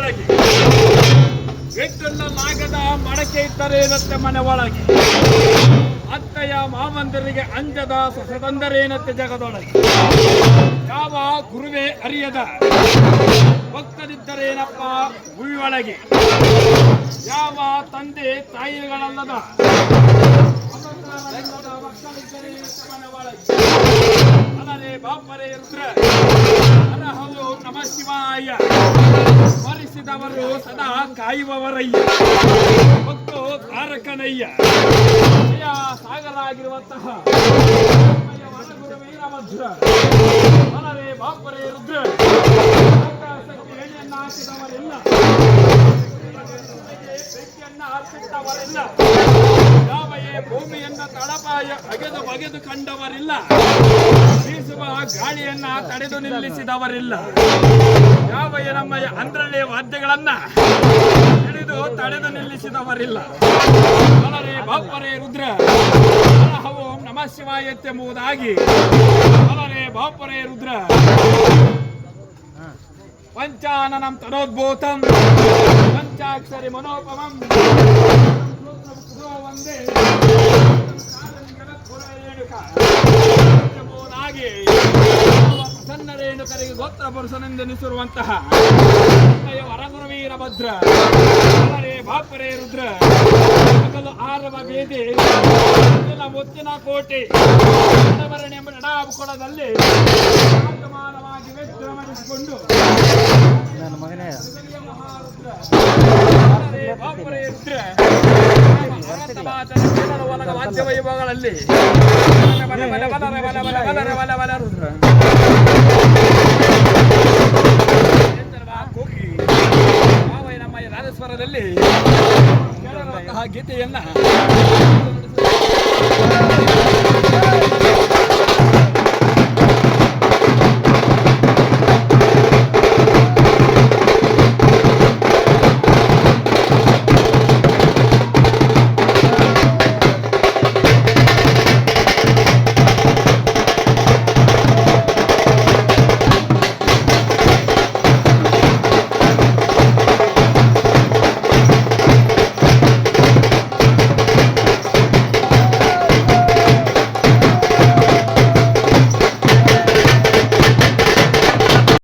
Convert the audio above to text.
ಒಳಗೆ ನಾಗದ ಮಡಕೆ ಇದ್ದರೇನತ್ತೆ ಮನೆ ಒಳಗೆ ಅತ್ತೆಯ ಮಾವಂದರಿಗೆ ಅಂಜದ ಸೊಸೆದಂದರೇನತ್ತೆ ಜಗದೊಳಗೆ ಯಾವ ಗುರುವೇ ಅರಿಯದ ಭಕ್ತರಿದ್ದರೇನಪ್ಪ ಭೂಮಿಯೊಳಗೆ ಯಾವ ತಂದೆ ತಾಯಿಗಳಲ್ಲದ ಅಲರೇ ಬಾಪರೇ ರುದ್ರ ಹರಹವು ನಮ ಶಿವಾಯ ಸ್ಮರಿಸಿದವರು ಸದಾ ಕಾಯುವವರಯ್ಯ ಭಕ್ತೋ ತಾರಕನಯ್ಯ ಜಯ ಸಾಗರಾಗಿರುವಂತಹ ವೀರಭದ್ರ ಅಲರೇ ಬಾಪರೇ ರುದ್ರ ಎಣ್ಣೆಯನ್ನು ಹಾಕಿದವರೆಲ್ಲ ಬೆಂಕಿಯನ್ನ ಹಾಕಿದ್ದವರೆಲ್ಲ ಯಾವಯೇ ಭೂಮಿಯನ್ನ ತಳಪಾಯ ಅಗೆದು ಬಗೆದು ಕಂಡವರಿಲ್ಲ ಬೀಸುವ ಗಾಳಿಯನ್ನ ತಡೆದು ನಿಲ್ಲಿಸಿದವರಿಲ್ಲ ಯಾವಯ ನಮ್ಮಯ ಅಂದ್ರಳ್ಳಿಯ ವಾದ್ಯಗಳನ್ನ ಹಿಡಿದು ತಡೆದು ನಿಲ್ಲಿಸಿದವರಿಲ್ಲ ಅಲರೇ ಬಾಪರೇ ರುದ್ರ ಓಂ ನಮ ಶಿವಾಯತ್ತೆಂಬುದಾಗಿ ಅಲರೇ ಬಾಪರೇ ರುದ್ರ ಪಂಚಾನನಂ ತನೋದ್ಭೂತಂ ಪಂಚಾಕ್ಷರಿ ಮನೋಪಮಂ ವಂದೇ ಎಂಬುದಾಗಿ ಪ್ರಸನ್ನ ರೇಣುಕರಿಗೆ ಗೋತ್ರ ಪುರುಷನೆಂದೆನಿಸಿರುವಂತಹ ವರಗುರುವೀರಭದ್ರ ಅಲರೇ ಬಾಪರೇ ರುದ್ರ ಹಗಲು ಆರವ ಬೇದೆ ಮುತ್ತಿನ ಕೋಟೆ ಎಂಬ ನಡಾಬುಕೊಳದಲ್ಲಿ ಮಾನವಾಗಿ ವಿಜೃಂಭಿಸಿಕೊಂಡು ನನ್ನ ಮಗನೇ ಬಾಪರೇ ರುದ್ರ ವಾದ್ಯ ವೈಭವಗಳಲ್ಲಿ ರುದ್ರ ಕೋಕಿ ನಮ್ಮ ರಾಜಸ್ವರದಲ್ಲಿ ಗೀತೆಯನ್ನ